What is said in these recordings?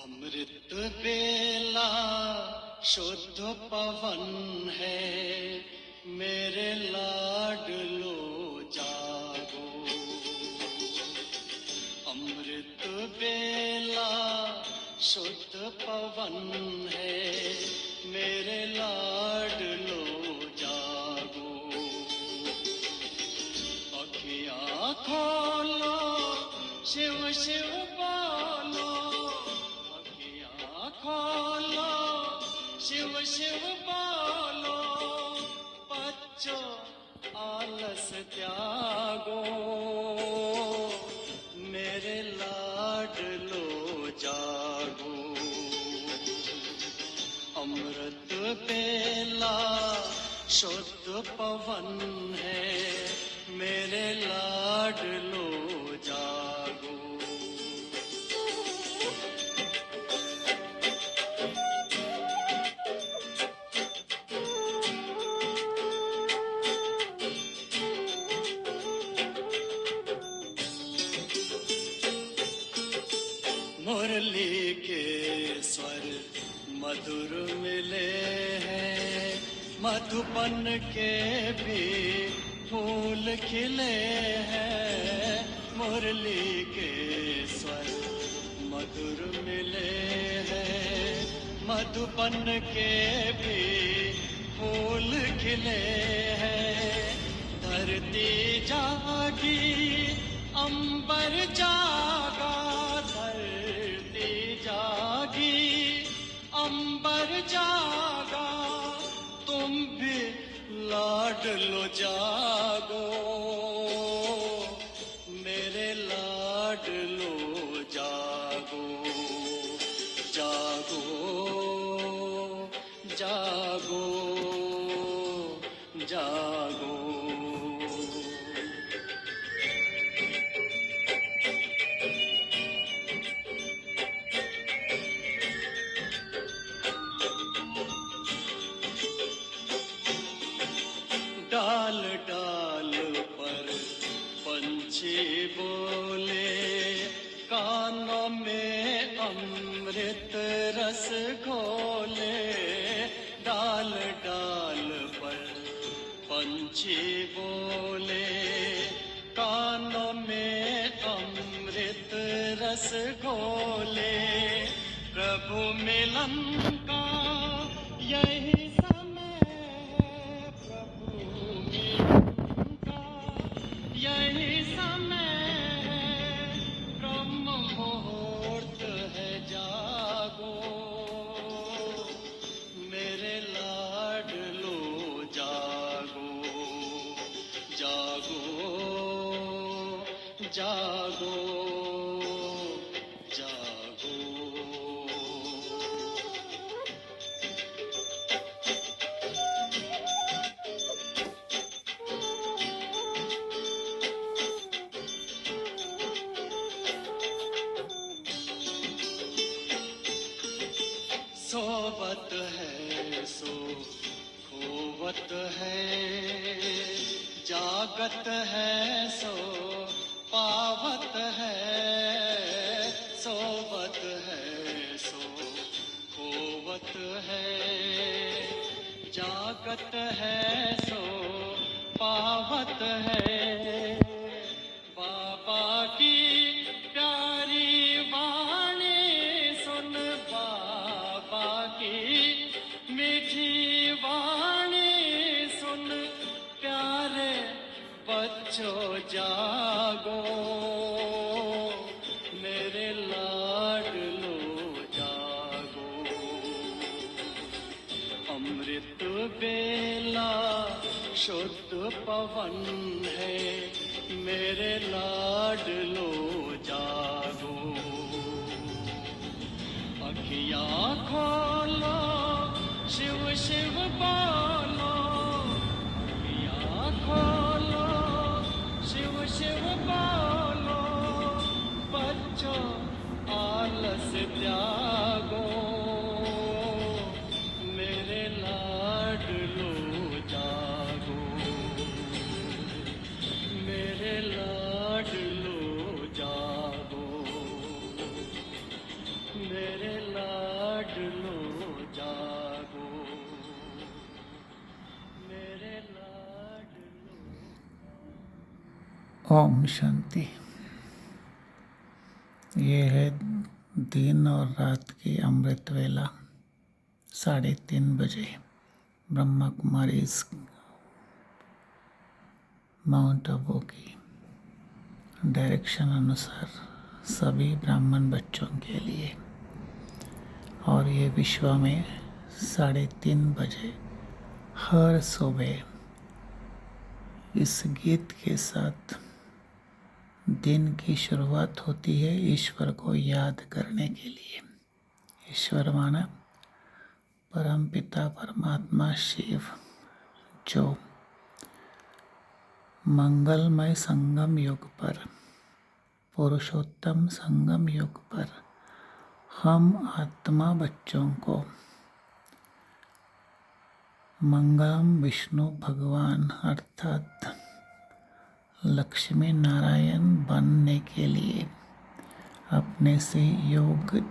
अमृत बेला शुद्ध पवन है, मेरे लाडलो जागो। अमृत बेला शुद्ध पवन है, मेरे लाडलो जागो। अखियाँ खोलो, शिव शिव बोलो। अखियाँ खोलो, शिव शिव बोलो। बच्चों आलस त्यागो, मेरे लाडलो जागो। अमृत बेला शुद्ध पवन है, मेरे लाडलो जागो। मुरली के स्वर मधुर मिले हैं, मधुबन के भी फूल खिले हैं। मुरली के स्वर मधुर मिले हैं, मधुबन के भी फूल खिले हैं। धरती जागी, अंबर जागा। धरती जागी, अंबर जागा। तुम भी लाडलो जागो, मेरे लाडलो जागो। जागो जागो जागो। डाल डाल पर पंछी बोले, कानों में अमृत रस घोले। डाल डाल पर पंछी बोले, कानों में अमृत रस घोले। प्रभु मिलन का यही समय है, प्रभु मिलन का यही समय है। ब्रह्म मुहूर्त है, जागो, मेरे लाडलो जागो। जागो जागो जागो। सोवत है सो खोवत है, जागत है सो पावत है। सोवत है सो खोवत है, जागत है सो पावत है। बाबा की प्यारी वाणी सुन, बाबा की मीठी वाणी सुन। प्यारे बच्चों जागो, मेरे लाडलो जागो। अमृत बेला शुद्ध पवन है, मेरे लाडलो जागो। अखियाँ खोलो, शिव शिव बोलो। अखियाँ खोलो, शिव शिव बोलो। बच्चों आलस त्यागो, मेरे लाडलो जागो। मेरे लाडलो जागो, मेरे लाडलो जागो, मेरे लाडलो। ओम शांति। ये है दिन और रात की अमृत वेला 3:30 बजे ब्रह्मा कुमारी माउंट आबू की डायरेक्शन अनुसार सभी ब्राह्मण बच्चों के लिए। और ये विश्व में 3:30 बजे हर सुबह इस गीत के साथ दिन की शुरुआत होती है ईश्वर को याद करने के लिए। ईश्वर माना परम पिता परमात्मा शिव, जो मंगलमय संगम युग पर, पुरुषोत्तम संगम युग पर हम आत्मा बच्चों को मंगलम विष्णु भगवान अर्थात लक्ष्मी नारायण बनने के लिए अपने से योग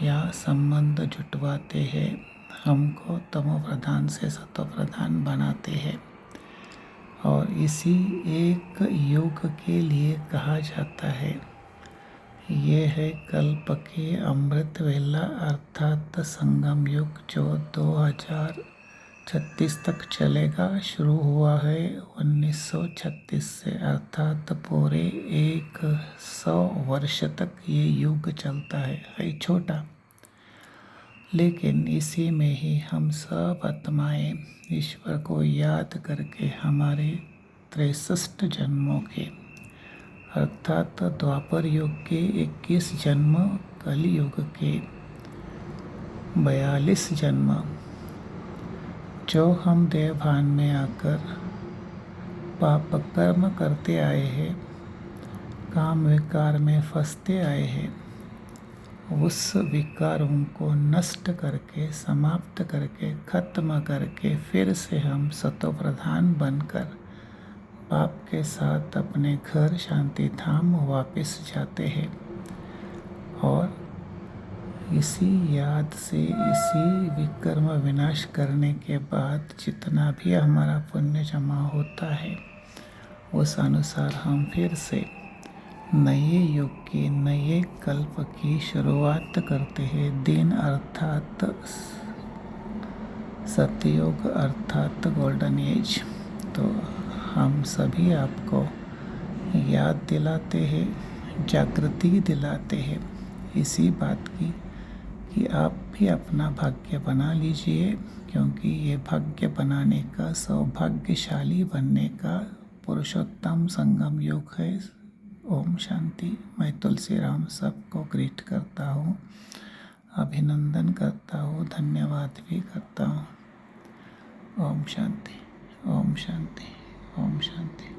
या संबंध जुटवाते हैं, हमको तमो प्रधान से सतो प्रधान बनाते हैं। और इसी एक योग के लिए कहा जाता है, ये है कल्प के अमृत वेला अर्थात संगम युग, जो 2036 तक चलेगा। शुरू हुआ है 1936 से, अर्थात पूरे 100 वर्ष तक ये युग चलता है छोटा, लेकिन इसी में ही हम सब आत्माएं ईश्वर को याद करके हमारे 63 जन्मों के अर्थात द्वापर युग के 21 जन्म, कलि युग के 42 जन्म, जो हम देवभान में आकर पाप कर्म करते आए हैं, काम विकार में फंसते आए हैं, उस विकारों को नष्ट करके, समाप्त करके, खत्म करके फिर से हम सतो प्रधान बनकर पाप के साथ अपने घर शांति धाम वापस जाते हैं। और इसी याद से, इसी विकर्म विनाश करने के बाद जितना भी हमारा पुण्य जमा होता है, उस अनुसार हम फिर से नए युग की, नए कल्प की शुरुआत करते हैं। दिन अर्थात सतयुग अर्थात गोल्डन एज। तो हम सभी आपको याद दिलाते हैं, जागृति दिलाते हैं इसी बात की कि आप भी अपना भाग्य बना लीजिए, क्योंकि ये भाग्य बनाने का, सौभाग्यशाली बनने का पुरुषोत्तम संगम युग है। ओम शांति। मैं तुलसी राम सबको ग्रीट करता हूँ, अभिनंदन करता हूँ, धन्यवाद भी करता हूँ। ओम शांति, ओम शांति, ओम शांति।